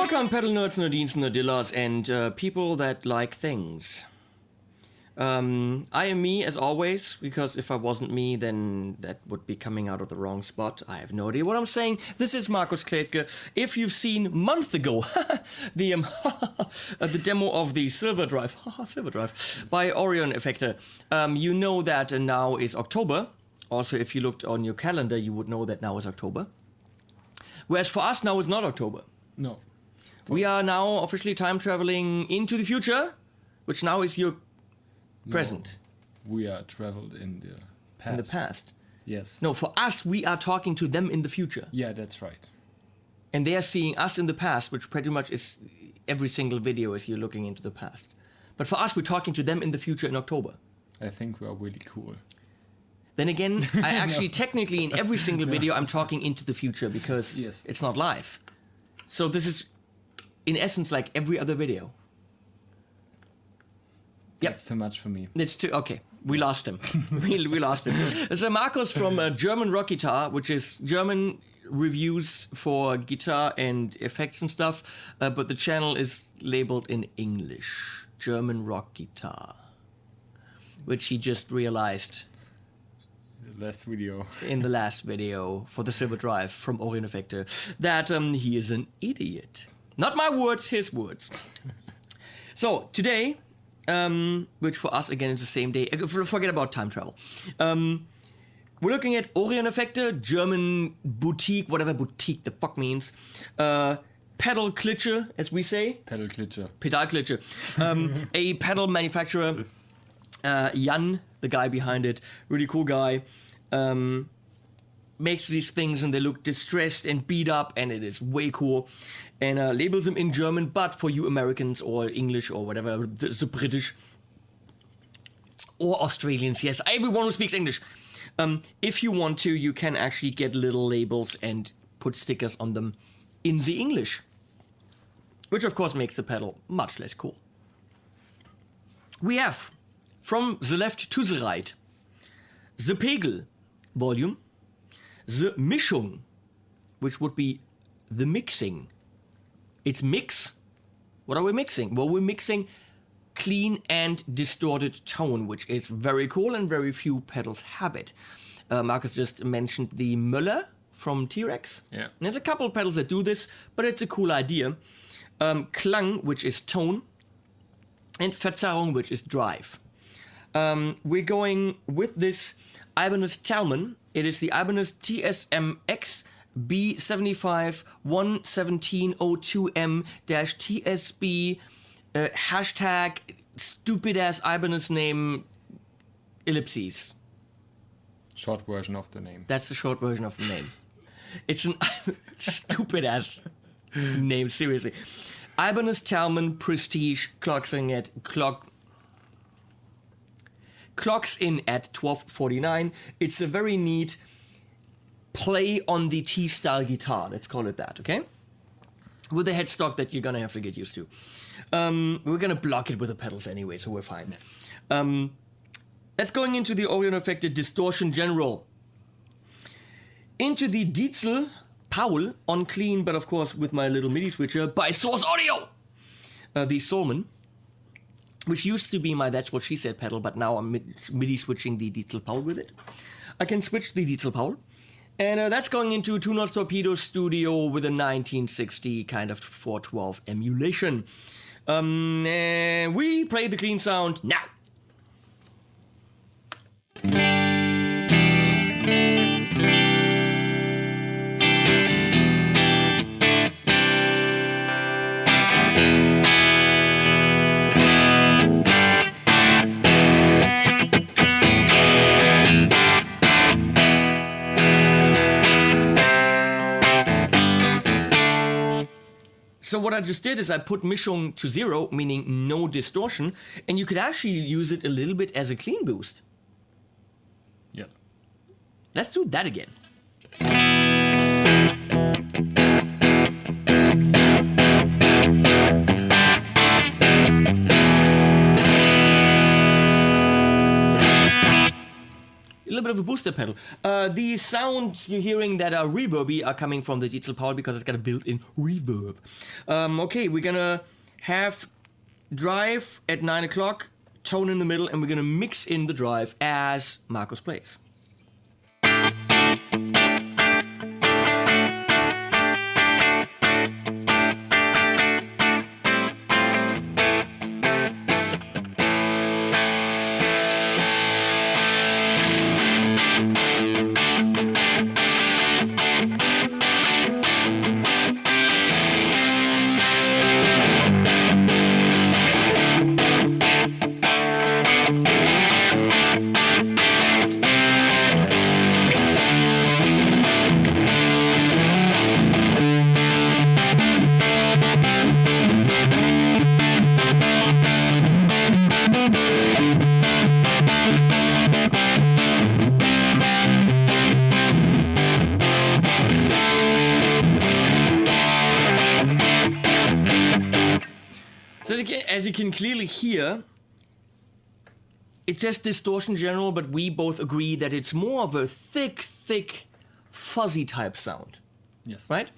Welcome, pedal nerds, nerdines, nerdillas, and people that like things. I am me, as always, because if I wasn't me, then that would be coming out of the wrong spot. I have no idea what I'm saying. This is Markus Kletke. If you've seen month ago the demo of the Silver Drive, by Orion Effekte, you know that now is October. Also, if you looked on your calendar, you would know that now is October. Whereas for us, now is not October. No. We are now officially time traveling into the future, which now is your present. We are traveled in the past. In the past. Yes. No, for us, we are talking to them in the future. Yeah, that's right. And they are seeing us in the past, which pretty much is every single video is you looking into the past. But for us, we're talking to them in the future in October. I think we are really cool. Then again, I actually technically in every single video I'm talking into the future because it's not live. So this is in essence like every other video. Yep. That's too much for me. It's too okay. We lost him. we lost him. So Markus from German Rock Guitar, which is German reviews for guitar and effects and stuff, but the channel is labeled in English. German Rock Guitar, which he just realized in the last video for the Silver Drive from Orion Effekte that he is an idiot. Not my words, his words. So today, which for us again is the same day. Forget about time travel. We're looking at Orion Effekte, German boutique, whatever boutique the fuck means. Pedal Klitsche, as we say. Pedal Klitsche. Pedal Klitsche. A pedal manufacturer. Jan, the guy behind it, really cool guy, makes these things and they look distressed and beat up and it is way cool, and labels them in German, but for you Americans or English or whatever, the British or Australians, yes, everyone who speaks English, if you want to, you can actually get little labels and put stickers on them in the English, which of course makes the pedal much less cool. We have from the left to the right, the Pegel volume, the Mischung, which would be the mixing. It's mix. What are we mixing? Well, we're mixing clean and distorted tone, which is very cool and very few pedals have it. Markus just mentioned the Möller from T-Rex. Yeah. And there's a couple of pedals that do this, but it's a cool idea. Klang, which is tone, and Verzerrung, which is drive. We're going with this Ibanez Talman. It is the Ibanez TSMX B75 11702M-TSB hashtag stupid ass Ibanez name ellipses. Short version of the name. That's the short version of the name. It's an stupid ass name, seriously. Ibanez Talman Prestige clocks in at 1249. It's a very neat play on the T-style guitar, let's call it that, okay? With a headstock that you're gonna have to get used to. We're gonna block it with the pedals anyway, so we're fine. Let's going into the Orion Effekte Distortion General. Into the Dietzel Paul on clean, but of course with my little MIDI switcher by Source Audio. The Solman, which used to be my That's What She Said pedal, but now I'm MIDI switching the Dietzel Paul with it. I can switch the Dietzel Paul. And that's going into Thomann Torpedo Studio with a 1960 kind of 412 emulation. And we play the clean sound now. So what I just did is I put Mischung to 0, meaning no distortion, and you could actually use it a little bit as a clean boost. Yeah. Let's do that again. A little bit of a booster pedal. The sounds you're hearing that are reverby are coming from the diesel power because it's got a built-in reverb. Okay, we're gonna have drive at 9 o'clock, tone in the middle, and we're gonna mix in the drive as Marcus plays. So as you can clearly hear, it says Distortion General, but we both agree that it's more of a thick, fuzzy type sound. Yes. Right?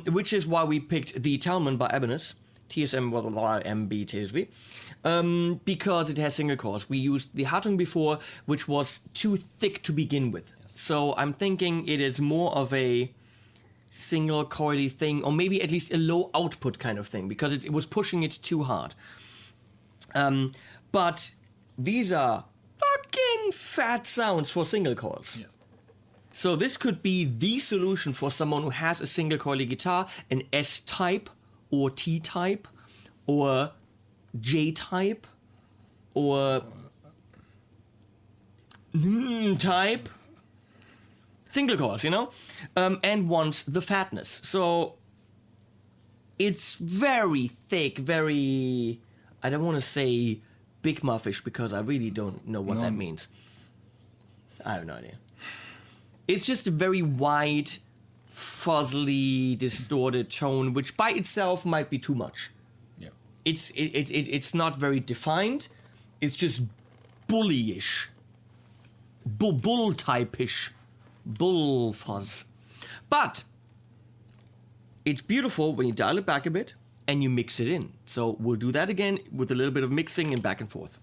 Which is why we picked the Talman by Ibanez, TSM MB TSB, because it has single coils. We used the Hartung before, which was too thick to begin with. Yes. So I'm thinking it is more of a single coily thing, or maybe at least a low output kind of thing, because it was pushing it too hard. But these are fucking fat sounds for single coils. Yes. So this could be the solution for someone who has a single coily guitar, an S-type, or T-type, or J-type, or type. Single coils, you know? And wants the fatness. So it's very thick, very... I don't want to say big muffish because I really don't know what that means. I have no idea. It's just a very wide, fuzzily distorted tone, which by itself might be too much. Yeah. It's not very defined. It's just bullyish. Bull-type-ish. Bull fuzz. But it's beautiful when you dial it back a bit and you mix it in. So we'll do that again with a little bit of mixing and back and forth.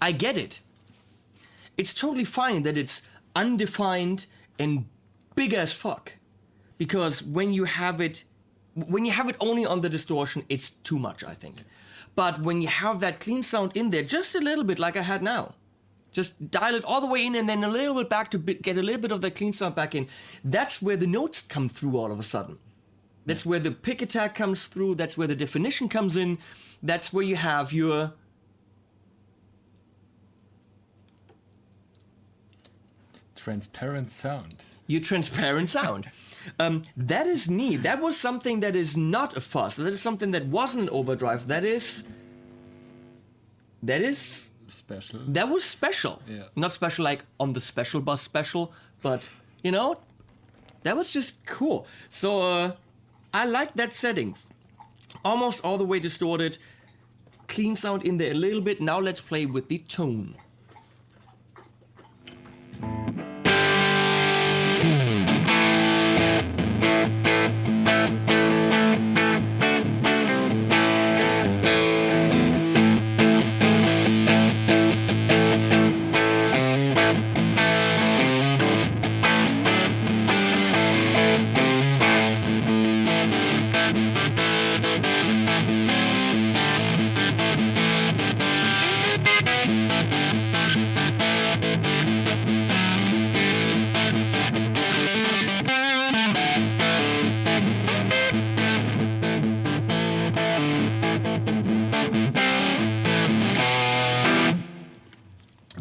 I get it. It's totally fine that it's undefined and big as fuck. Because when you have it only on the distortion, it's too much, I think. But when you have that clean sound in there, just a little bit like I had now, just dial it all the way in and then a little bit back to get a little bit of that clean sound back in. That's where the notes come through all of a sudden. That's where the pick attack comes through. That's where the definition comes in. That's where you have your... transparent sound. Your transparent sound. That is neat. That was something that is not a fuzz. That is something that wasn't overdrive. That is special. That was special. Yeah. Not special like on the special bus special, but you know, that was just cool. So I like that setting. Almost all the way distorted. Clean sound in there a little bit. Now let's play with the tone.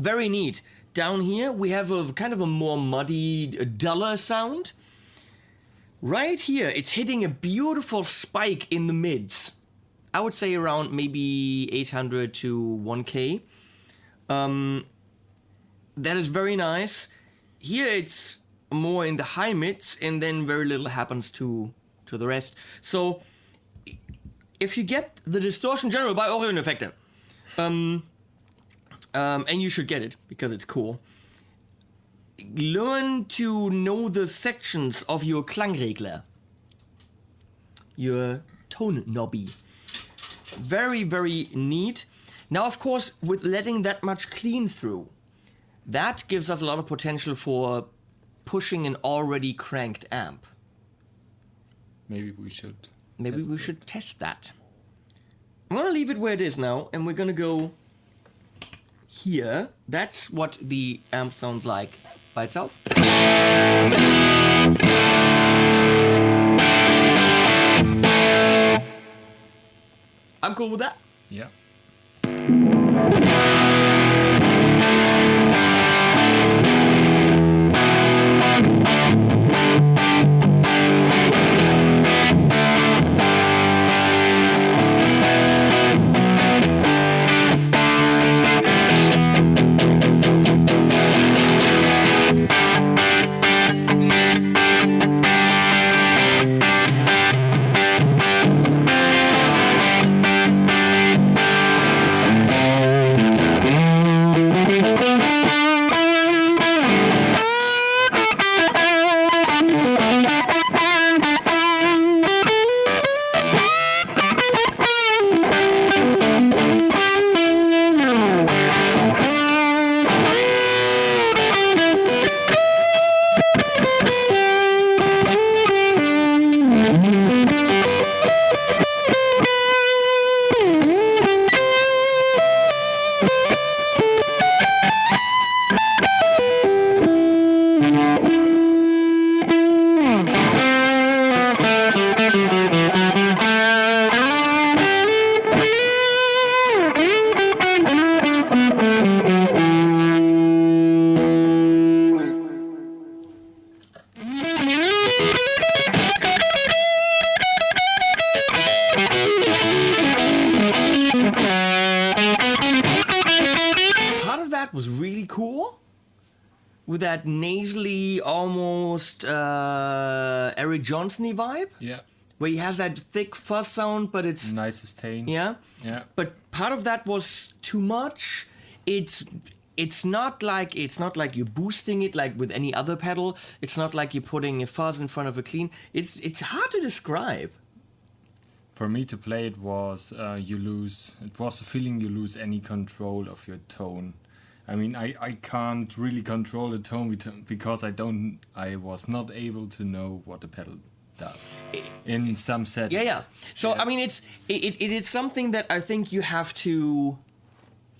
Very neat. Down here we have a kind of a more muddy, duller sound. Right here, it's hitting a beautiful spike in the mids. I would say around maybe 800 to 1K. That is very nice. Here it's more in the high mids, and then very little happens to the rest. So, if you get the Distortion General by Orion Effekte, and you should get it because it's cool, learn to know the sections of your Klangregler, your tone knobby. Very, very neat. Now, of course, with letting that much clean through, that gives us a lot of potential for pushing an already cranked amp. Maybe we should. Maybe we should test that. I'm gonna leave it where it is now, and we're gonna go here. That's what the amp sounds like by itself. I'm cool with that. Yeah. Was really cool with that nasally, almost Eric Johnson-y vibe. Yeah. Where he has that thick fuzz sound, but it's nice sustain. Yeah. Yeah. But part of that was too much. It's not like you're boosting it like with any other pedal. It's not like you're putting a fuzz in front of a clean. It's hard to describe. For me to play it was it was the feeling you lose any control of your tone. I mean, I can't really control the tone because I was not able to know what the pedal does in some settings. Yeah. So I mean, it is something that I think you have to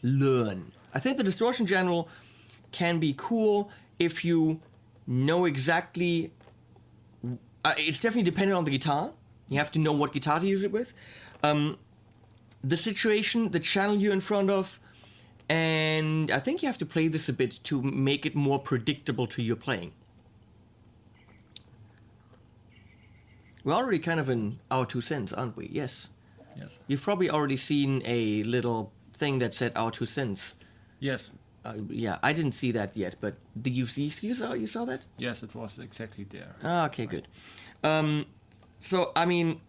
learn. I think the Distortion General can be cool if you know exactly. It's definitely dependent on the guitar. You have to know what guitar to use it with, the situation, the channel you're in front of. And I think you have to play this a bit to make it more predictable to your playing. We're already kind of in our 2 cents, aren't we? Yes. Yes. You've probably already seen a little thing that said our 2 cents. Yes. Yeah, I didn't see that yet, but did you saw that? Yes, it was exactly there. Okay, good. So I mean,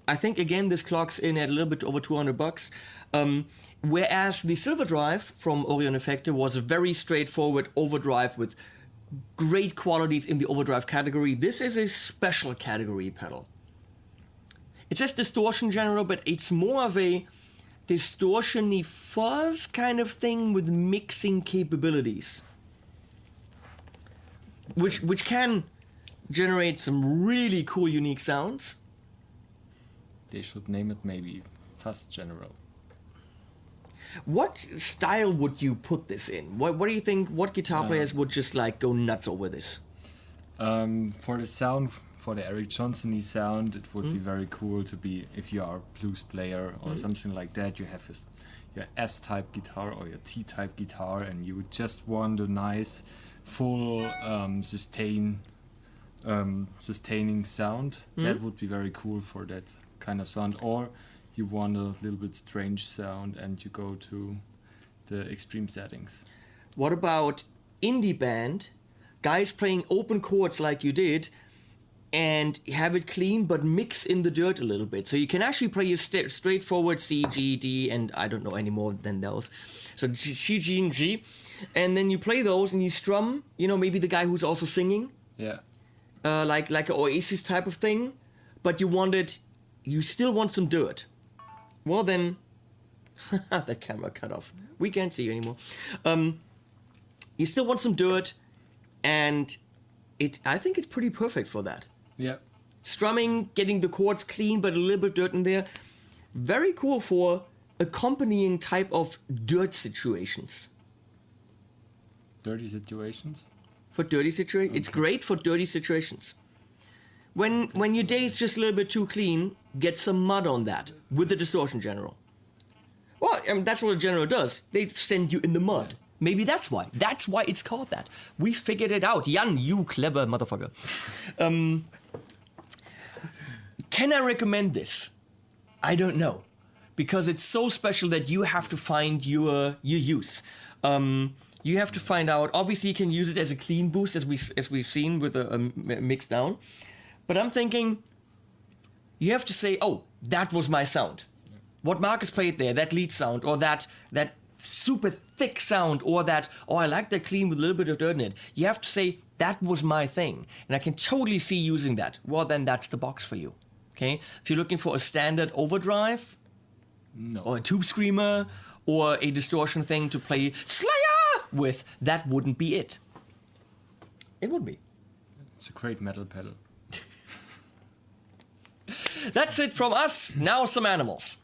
I think again this clocks in at a little bit over $200. Whereas the Silver Drive from Orion Effekte was a very straightforward overdrive with great qualities in the overdrive category. This is a special category pedal. It says Distortion General, but it's more of a distortion-y fuzz kind of thing with mixing capabilities. Which can generate some really cool, unique sounds. They should name it maybe Fuzz General. What style would you put this in? What do you think? What guitar players would just like go nuts over this? For the sound, for the Eric Johnson-y sound, it would be very cool to be, if you are a blues player or something like that, your S-type guitar or your T-type guitar, and you just want a nice, full sustaining sound. That would be very cool for that kind of sound. Or you want a little bit strange sound, and you go to the extreme settings. What about indie band, guys playing open chords like you did, and have it clean but mix in the dirt a little bit? So you can actually play a straightforward C, G, D, and I don't know any more than those. So C, G, and G. And then you play those and you strum, maybe the guy who's also singing. Yeah. Like an Oasis type of thing. But you still want some dirt. Well then, that camera cut off. We can't see you anymore. You still want some dirt, and I think it's pretty perfect for that. Yeah. Strumming, getting the chords clean, but a little bit dirt in there. Very cool for accompanying type of dirt situations. Dirty situations? For dirty situations? Okay. It's great for dirty situations. When your day is just a little bit too clean, get some mud on that with the Distortion General. Well, that's what a General does. They send you in the mud. Maybe that's why. That's why it's called that. We figured it out. Jan, you clever motherfucker. Can I recommend this? I don't know. Because it's so special that you have to find your use. You have to find out. Obviously, you can use it as a clean boost, as we've seen with a mix down. But I'm thinking, you have to say, oh, that was my sound. Yeah. What Marcus played there, that lead sound, or that super thick sound, or that, oh, I like that clean with a little bit of dirt in it. You have to say, that was my thing. And I can totally see using that. Well, then that's the box for you. Okay? If you're looking for a standard overdrive, no, or a tube screamer, or a distortion thing to play Slayer with, that wouldn't be it. It would be. It's a great metal pedal. That's it from us. Now some animals.